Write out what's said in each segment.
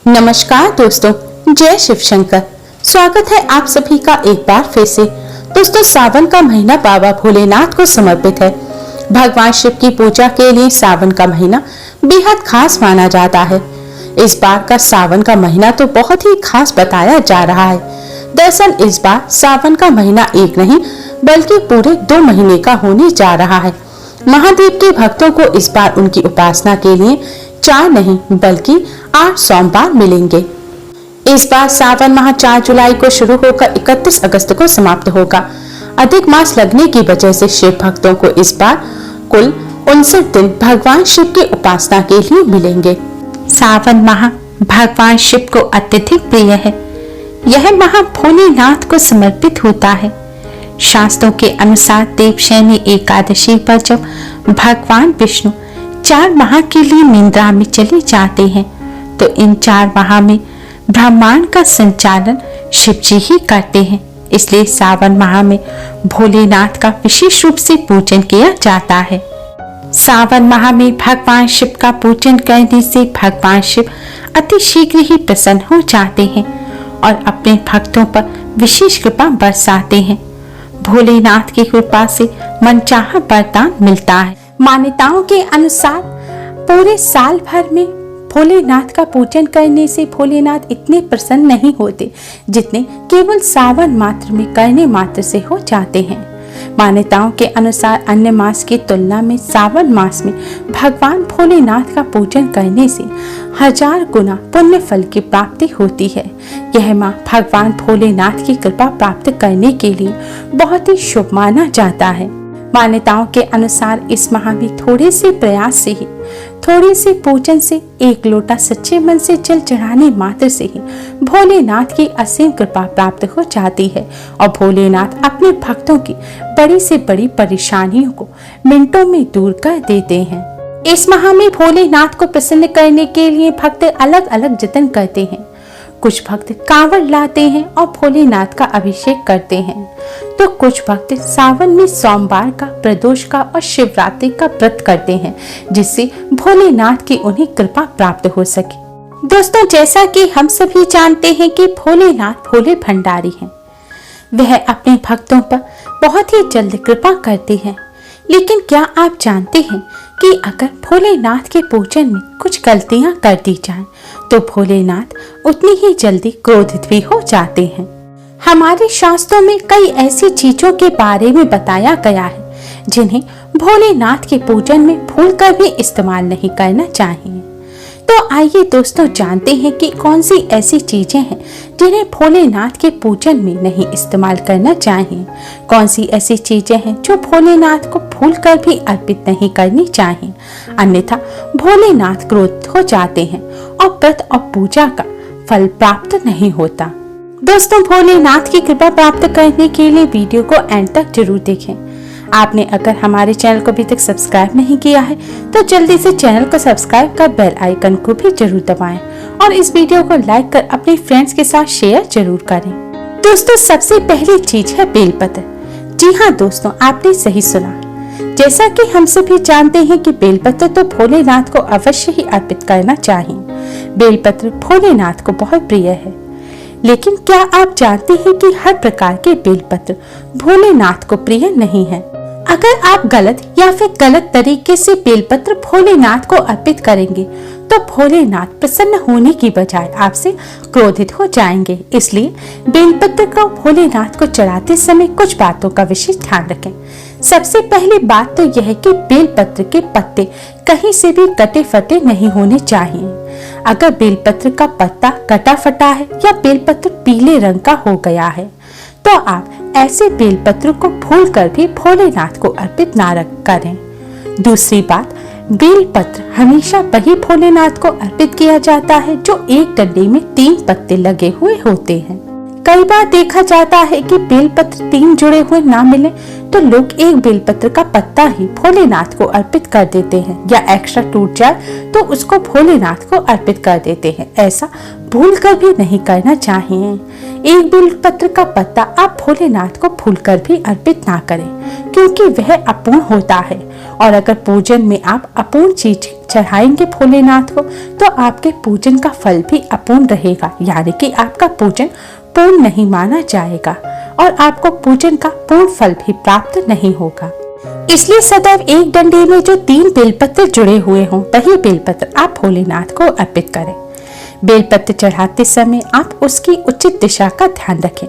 नमस्कार दोस्तों, जय शिव शंकर। स्वागत है आप सभी का एक बार फिर से। दोस्तों, सावन का महीना बाबा भोलेनाथ को समर्पित है। भगवान शिव की पूजा के लिए सावन का महीना बेहद खास माना जाता है। इस बार का सावन का महीना तो बहुत ही खास बताया जा रहा है। दरअसल इस बार सावन का महीना एक नहीं बल्कि पूरे 2 महीने का होने जा रहा है। महादेव के भक्तों को इस बार उनकी उपासना के लिए 4 नहीं बल्कि 8 सोमवार मिलेंगे। इस बार सावन माह 4 जुलाई को शुरू होकर 31 अगस्त को समाप्त होगा। अधिक मास लगने की वजह से शिव भक्तों को इस बार कुल 59 दिन भगवान शिव की उपासना के लिए मिलेंगे। सावन माह भगवान शिव को अत्यधिक प्रिय है। यह माह भोलेनाथ को समर्पित होता है। शास्त्रों के अनुसार देवशयनी एकादशी पर जब भगवान विष्णु 4 माह के लिए निद्रा में चले जाते हैं तो इन 4 माह में ब्रह्मांड का संचालन शिव जी ही करते हैं। इसलिए सावन माह में भोलेनाथ का विशेष रूप से पूजन किया जाता है। सावन माह में भगवान शिव का पूजन करने से भगवान शिव अति शीघ्र ही प्रसन्न हो जाते हैं और अपने भक्तों पर विशेष कृपा बरसाते हैं। भोलेनाथ की कृपा से मनचाहा वरदान मिलता है। मान्यताओं के अनुसार पूरे साल भर में भोलेनाथ का पूजन करने से भोलेनाथ इतने प्रसन्न नहीं होते जितने केवल सावन मात्र में करने मात्र से हो जाते हैं। मान्यताओं के अनुसार अन्य मास की तुलना में सावन मास में भगवान भोलेनाथ का पूजन करने से 1000 गुना पुण्य फल की प्राप्ति होती है। यह माह भगवान भोलेनाथ की कृपा प्राप्त करने के लिए बहुत ही शुभ माना जाता है। मान्यताओं के अनुसार इस माह में थोड़े से प्रयास से ही, थोड़े से पूजन से, 1 लोटा सच्चे मन से जल चढ़ाने मात्र से ही भोलेनाथ की असीम कृपा प्राप्त हो जाती है और भोलेनाथ अपने भक्तों की बड़ी से बड़ी परेशानियों को मिनटों में दूर कर देते हैं। इस माह में भोलेनाथ को प्रसन्न करने के लिए भक्त अलग अलग जतन करते हैं। कुछ भक्त कांवड़ लाते हैं और भोलेनाथ का अभिषेक करते हैं, तो कुछ भक्त सावन में सोमवार का, प्रदोष का और शिवरात्रि का व्रत करते हैं जिससे भोलेनाथ की उन्हें कृपा प्राप्त हो सके। दोस्तों, जैसा कि हम सभी जानते हैं कि भोलेनाथ भोले भंडारी हैं। वह अपने भक्तों पर बहुत ही जल्द कृपा करते हैं। लेकिन क्या आप जानते हैं कि अगर भोलेनाथ के पूजन में कुछ गलतियां कर दी जाएं, तो भोलेनाथ उतनी ही जल्दी क्रोधित भी हो जाते हैं। हमारे शास्त्रों में कई ऐसी चीजों के बारे में बताया गया है जिन्हें भोलेनाथ के पूजन में भूलकर भी इस्तेमाल नहीं करना चाहिए। तो आइए दोस्तों जानते हैं कि कौन सी ऐसी चीजें हैं जिन्हें भोलेनाथ के पूजन में नहीं इस्तेमाल करना चाहिए। कौन सी ऐसी चीजें हैं जो भोलेनाथ को भूलकर भी अर्पित नहीं करनी चाहिए, अन्यथा भोलेनाथ क्रोधित हो जाते हैं और व्रत और पूजा का फल प्राप्त नहीं होता। दोस्तों, भोलेनाथ की कृपा प्राप्त करने के लिए वीडियो को एंड तक जरूर देखें। आपने अगर हमारे चैनल को अभी तक सब्सक्राइब नहीं किया है तो जल्दी से चैनल को सब्सक्राइब कर बेल आइकन को भी जरूर दबाएं और इस वीडियो को लाइक कर अपने फ्रेंड्स के साथ शेयर जरूर करें। दोस्तों, सबसे पहली चीज है बेलपत्र। जी हाँ दोस्तों, आपने सही सुना। जैसा कि हम सभी जानते हैं कि बेलपत्र तो भोलेनाथ को अवश्य ही अर्पित करना चाहिए। बेलपत्र भोलेनाथ को बहुत प्रिय है। लेकिन क्या आप जानते हैं कि हर प्रकार के बेलपत्र भोलेनाथ को प्रिय नहीं है। अगर आप गलत या फिर गलत तरीके से बेलपत्र भोलेनाथ को अर्पित करेंगे तो भोलेनाथ प्रसन्न होने की बजाय आपसे क्रोधित हो जाएंगे। इसलिए बेलपत्र को भोलेनाथ को चढ़ाते समय कुछ बातों का विशेष ध्यान रखें। सबसे पहली बात तो यह है कि बेलपत्र के पत्ते कहीं से भी कटे फटे नहीं होने चाहिए। अगर बेलपत्र का पत्ता कटा फटा है या बेलपत्र पीले रंग का हो गया है तो आप ऐसे बेलपत्र को भूलकर भी भोलेनाथ को अर्पित ना करें। दूसरी बात, बेलपत्र हमेशा वही भोलेनाथ को अर्पित किया जाता है जो एक डंडे में 3 पत्ते लगे हुए होते हैं। कई बार देखा जाता है कि बेलपत्र 3 जुड़े हुए ना मिले तो लोग एक बेलपत्र का पत्ता ही भोलेनाथ को अर्पित कर देते हैं या एक्स्ट्रा टूट जाए तो उसको भोलेनाथ को अर्पित कर देते हैं। ऐसा भूलकर भी नहीं करना चाहिए। एक बेलपत्र का पत्ता आप भोलेनाथ को भूलकर भी अर्पित ना करें क्योंकि वह अपूर्ण होता है और अगर पूजन में आप अपूर्ण चीज चढ़ाएंगे भोलेनाथ को तो आपके पूजन का फल भी अपूर्ण रहेगा, यानी कि आपका पूजन पूर्ण नहीं माना जाएगा और आपको पूजन का पूर्ण फल भी प्राप्त नहीं होगा। इसलिए सदैव एक डंडे में जो 3 बेलपत्र जुड़े हुए हों वही बेलपत्र आप भोलेनाथ को अर्पित करें। बेलपत्र चढ़ाते समय आप उसकी उचित दिशा का ध्यान रखें।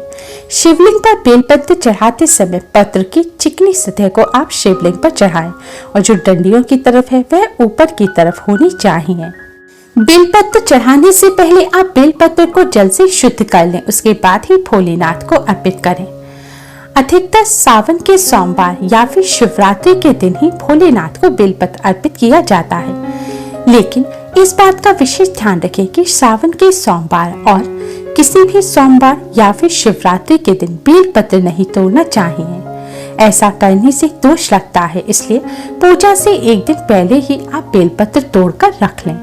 शिवलिंग पर बेलपत्र चढ़ाते समय पत्र की चिकनी सतह को आप शिवलिंग पर चढ़ाएं और जो डंडियों की तरफ है वह ऊपर की तरफ होनी चाहिए। बेलपत्र चढ़ाने से पहले आप बेलपत्र को जल से शुद्ध कर लें, उसके बाद ही भोलेनाथ को अर्पित करें। अधिकतर सावन के सोमवार या फिर शिवरात्रि के दिन ही भोलेनाथ को बेलपत्र अर्पित किया जाता है, लेकिन इस बात का विशेष ध्यान रखें कि सावन के सोमवार और किसी भी सोमवार या फिर शिवरात्रि के दिन बेलपत्र नहीं तोड़ना चाहिए। ऐसा करने से दोष लगता है, इसलिए पूजा से एक दिन पहले ही आप बेलपत्र तोड़कर रख लें।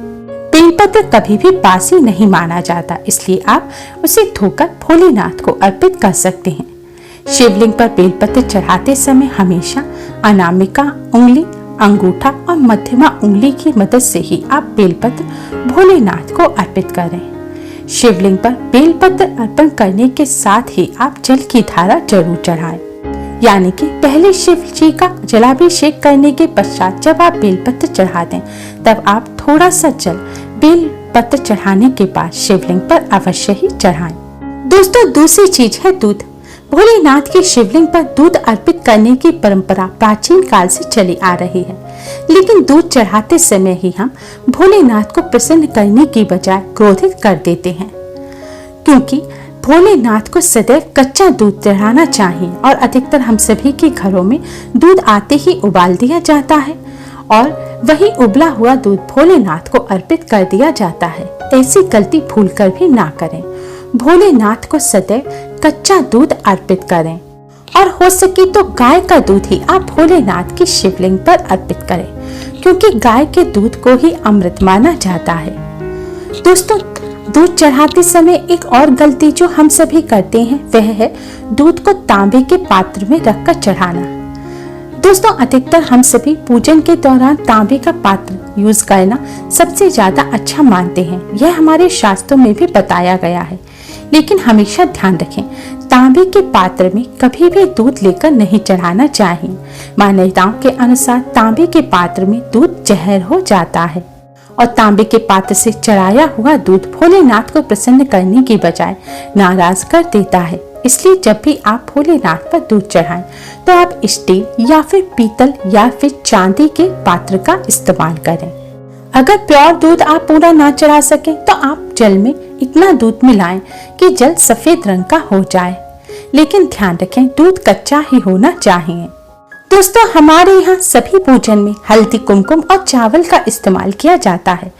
बेलपत्र कभी भी बासी नहीं माना जाता, इसलिए आप उसे धोकर भोलेनाथ को अर्पित कर सकते हैं। शिवलिंग पर बेलपत्र चढ़ाते समय हमेशा अनामिका उंगली, अंगूठा और मध्यमा उंगली की मदद से ही आप बेलपत्र भोलेनाथ को अर्पित करें। शिवलिंग पर बेलपत्र अर्पण करने के साथ ही आप जल की धारा जरूर चढ़ाएं, यानी कि पहले शिव जी का जलाभिषेक करने के पश्चात जब आप बेलपत्र चढ़ा दें तब आप थोड़ा सा जल बेलपत्र चढ़ाने के बाद शिवलिंग पर अवश्य ही चढ़ाएं। दोस्तों, दूसरी चीज है दूध। भोलेनाथ के शिवलिंग पर दूध अर्पित करने की परंपरा प्राचीन काल से चली आ रही है, लेकिन दूध चढ़ाते समय ही हम भोलेनाथ को प्रसन्न करने की बजाय क्रोधित कर देते हैं, क्योंकि भोलेनाथ को सदैव कच्चा दूध चढ़ाना चाहिए और अधिकतर हम सभी के घरों में दूध आते ही उबाल दिया जाता है और वही उबला हुआ दूध भोलेनाथ को अर्पित कर दिया जाता है। ऐसी गलती भूलकर भी ना करें। भोलेनाथ को सदैव कच्चा दूध अर्पित करें और हो सके तो गाय का दूध ही आप भोलेनाथ की शिवलिंग पर अर्पित करें, क्योंकि गाय के दूध को ही अमृत माना जाता है। दोस्तों, दूध चढ़ाते समय एक और गलती जो हम सभी करते हैं वह है दूध को तांबे के पात्र में रखकर चढ़ाना। दोस्तों, अधिकतर हम सभी पूजन के दौरान तांबे का पात्र यूज करना सबसे ज्यादा अच्छा मानते हैं। यह हमारे शास्त्रों में भी बताया गया है, लेकिन हमेशा ध्यान रखें, तांबे के पात्र में कभी भी दूध लेकर नहीं चढ़ाना चाहिए। मान्यताओं के अनुसार तांबे के पात्र में दूध जहर हो जाता है और तांबे के पात्र से चढ़ाया हुआ दूध भोलेनाथ को प्रसन्न करने की बजाय नाराज कर देता है। इसलिए जब भी आप भोलेनाथ पर दूध चढ़ाएं तो आप स्टील या फिर पीतल या फिर चांदी के पात्र का इस्तेमाल करें। अगर प्योर दूध आप पूरा ना चढ़ा सकें तो आप जल में इतना दूध मिलाएं कि जल सफेद रंग का हो जाए, लेकिन ध्यान रखें दूध कच्चा ही होना चाहिए। दोस्तों, हमारे यहाँ सभी पूजन में हल्दी, कुमकुम और चावल का इस्तेमाल किया जाता है।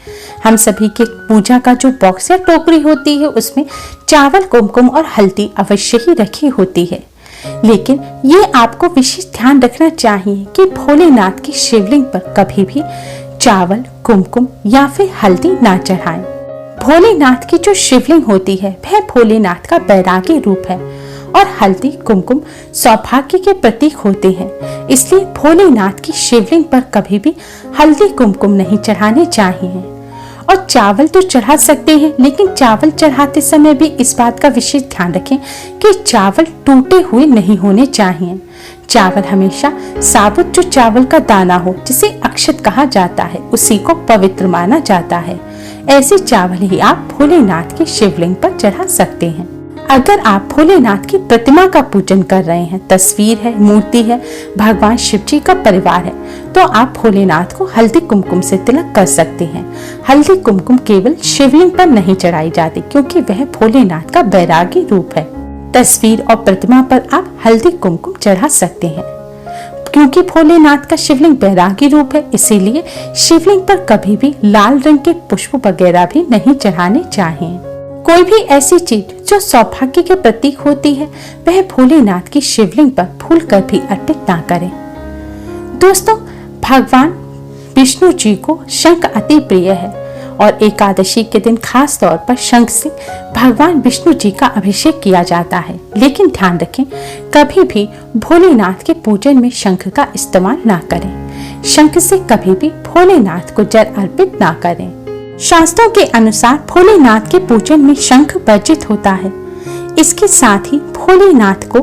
हम सभी के पूजा का जो बॉक्स या टोकरी होती है उसमें चावल, कुमकुम और हल्दी अवश्य ही रखी होती है, लेकिन ये आपको विशेष ध्यान रखना चाहिए कि भोलेनाथ की शिवलिंग पर कभी भी चावल, कुमकुम या फिर हल्दी ना चढ़ाएं। भोलेनाथ की जो शिवलिंग होती है वह भोलेनाथ का बैरागी रूप है और हल्दी, कुमकुम सौभाग्य के प्रतीक होते हैं। इसलिए भोलेनाथ की शिवलिंग पर कभी भी हल्दी, कुमकुम नहीं चढ़ाने चाहिए। और चावल तो चढ़ा सकते हैं, लेकिन चावल चढ़ाते समय भी इस बात का विशेष ध्यान रखें कि चावल टूटे हुए नहीं होने चाहिए। चावल हमेशा साबुत जो चावल का दाना हो, जिसे अक्षत कहा जाता है, उसी को पवित्र माना जाता है। ऐसे चावल ही आप भोलेनाथ के शिवलिंग पर चढ़ा सकते हैं। अगर आप भोलेनाथ की प्रतिमा का पूजन कर रहे हैं, तस्वीर है, मूर्ति है, भगवान शिव जी का परिवार है, तो आप भोलेनाथ को हल्दी, कुमकुम से तिलक कर सकते हैं। हल्दी, कुमकुम केवल शिवलिंग पर नहीं चढ़ाई जाती, क्योंकि वह भोलेनाथ का बैरागी रूप है। तस्वीर और प्रतिमा पर आप हल्दी, कुमकुम चढ़ा सकते हैं। क्योंकि भोलेनाथ का शिवलिंग बैरागी रूप है, इसीलिए शिवलिंग पर कभी भी लाल रंग के पुष्प वगैरह भी नहीं चढ़ाने चाहिए। कोई भी ऐसी चीज जो सौभाग्य के प्रतीक होती है वह भोलेनाथ की शिवलिंग पर भूलकर भी अर्पित ना करें। दोस्तों, भगवान विष्णु जी को शंख अति प्रिय है और एकादशी के दिन खास तौर पर शंख से भगवान विष्णु जी का अभिषेक किया जाता है। लेकिन ध्यान रखें, कभी भी भोलेनाथ के पूजन में शंख का इस्तेमाल ना करें। शंख से कभी भी भोलेनाथ को जल अर्पित ना करें। शास्त्रों के अनुसार भोलेनाथ के पूजन में शंख वर्जित होता है। इसके साथ ही भोलेनाथ को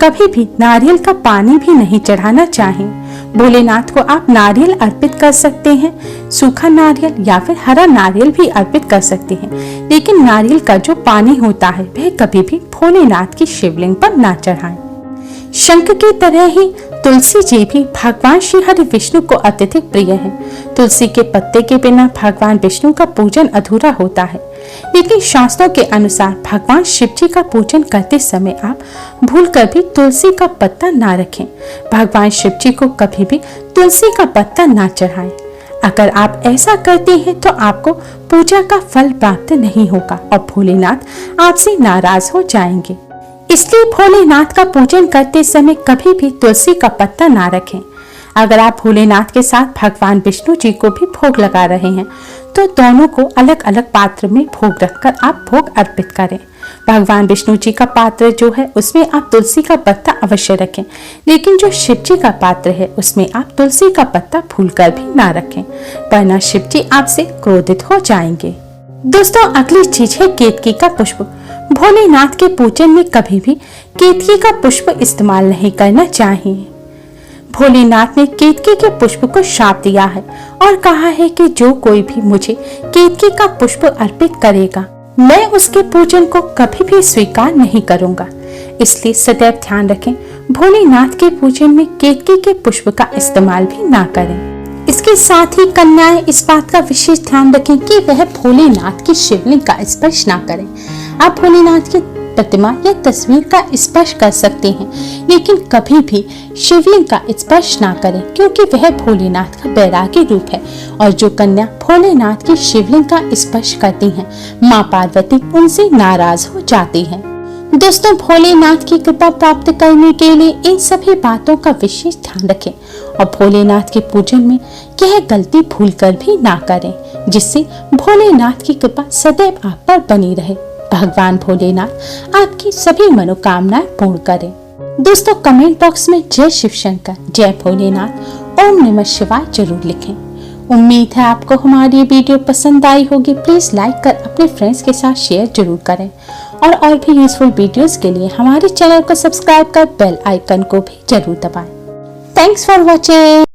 कभी भी नारियल का पानी भी नहीं चढ़ाना चाहिए। भोलेनाथ को आप नारियल अर्पित कर सकते हैं, सूखा नारियल या फिर हरा नारियल भी अर्पित कर सकते हैं, लेकिन नारियल का जो पानी होता है वह कभी भी भोलेनाथ की शिवलिंग पर ना चढ़ाएं। शंख की तरह ही तुलसी जी भी भगवान श्री हरि विष्णु को अत्यधिक प्रिय है। तुलसी के पत्ते के बिना भगवान विष्णु का पूजन अधूरा होता है, लेकिन शास्त्रों के अनुसार भगवान शिव जी का पूजन करते समय आप भूलकर भी तुलसी का पत्ता ना रखें। भगवान शिव जी को कभी भी तुलसी का पत्ता ना चढ़ाएं। अगर आप ऐसा करते हैं तो आपको पूजा का फल प्राप्त नहीं होगा और भोलेनाथ आपसे नाराज हो जाएंगे। इसलिए भोलेनाथ का पूजन करते समय कभी भी तुलसी का पत्ता ना रखें। अगर आप भोलेनाथ के साथ भगवान विष्णु जी को भी भोग लगा रहे हैं तो दोनों को अलग अलग पात्र में भोग रखकर आप भोग अर्पित करें। भगवान विष्णु जी का पात्र जो है उसमें आप तुलसी का पत्ता अवश्य रखें, लेकिन जो शिव जी का पात्र है उसमें आप तुलसी का पत्ता भूलकर भी ना रखें, वरना शिव जी आपसे क्रोधित हो जाएंगे। दोस्तों, अगली चीज है केतकी का पुष्प। भोलेनाथ के पूजन में कभी भी केतकी का पुष्प इस्तेमाल नहीं करना चाहिए। भोलेनाथ ने केतकी के पुष्प को शाप दिया है और कहा है कि जो कोई भी मुझे केतकी का पुष्प अर्पित करेगा मैं उसके पूजन को कभी भी स्वीकार नहीं करूंगा। इसलिए सदैव ध्यान रखें, भोलेनाथ के पूजन में केतकी के पुष्प का इस्तेमाल भी ना करें। इसके साथ ही कन्याएं इस बात का विशेष ध्यान रखें कि वह भोलेनाथ की शिवलिंग का स्पर्श ना करें। आप भोलेनाथ की प्रतिमा या तस्वीर का स्पर्श कर सकते हैं, लेकिन कभी भी शिवलिंग का स्पर्श ना करें, क्योंकि वह भोलेनाथ का बैरागी रूप है और जो कन्या भोलेनाथ की शिवलिंग का स्पर्श करती हैं, माँ पार्वती उनसे नाराज हो जाती हैं। दोस्तों, भोलेनाथ की कृपा प्राप्त करने के लिए इन सभी बातों का विशेष ध्यान रखें और भोलेनाथ के पूजन में यह गलती भूलकर भी ना करें, जिससे भोलेनाथ की कृपा सदैव आप पर बनी रहे। भगवान भोलेनाथ आपकी सभी मनोकामनाएं पूर्ण करें। दोस्तों, कमेंट बॉक्स में जय शिव शंकर, जय भोलेनाथ, ओम नमः शिवाय जरूर लिखें। उम्मीद है आपको हमारी वीडियो पसंद आई होगी। प्लीज लाइक कर अपने फ्रेंड्स के साथ शेयर जरूर करें और भी यूजफुल वीडियोस के लिए हमारे चैनल को सब्सक्राइब कर बेल आइकन को भी जरूर दबाएं। Thanks for watching.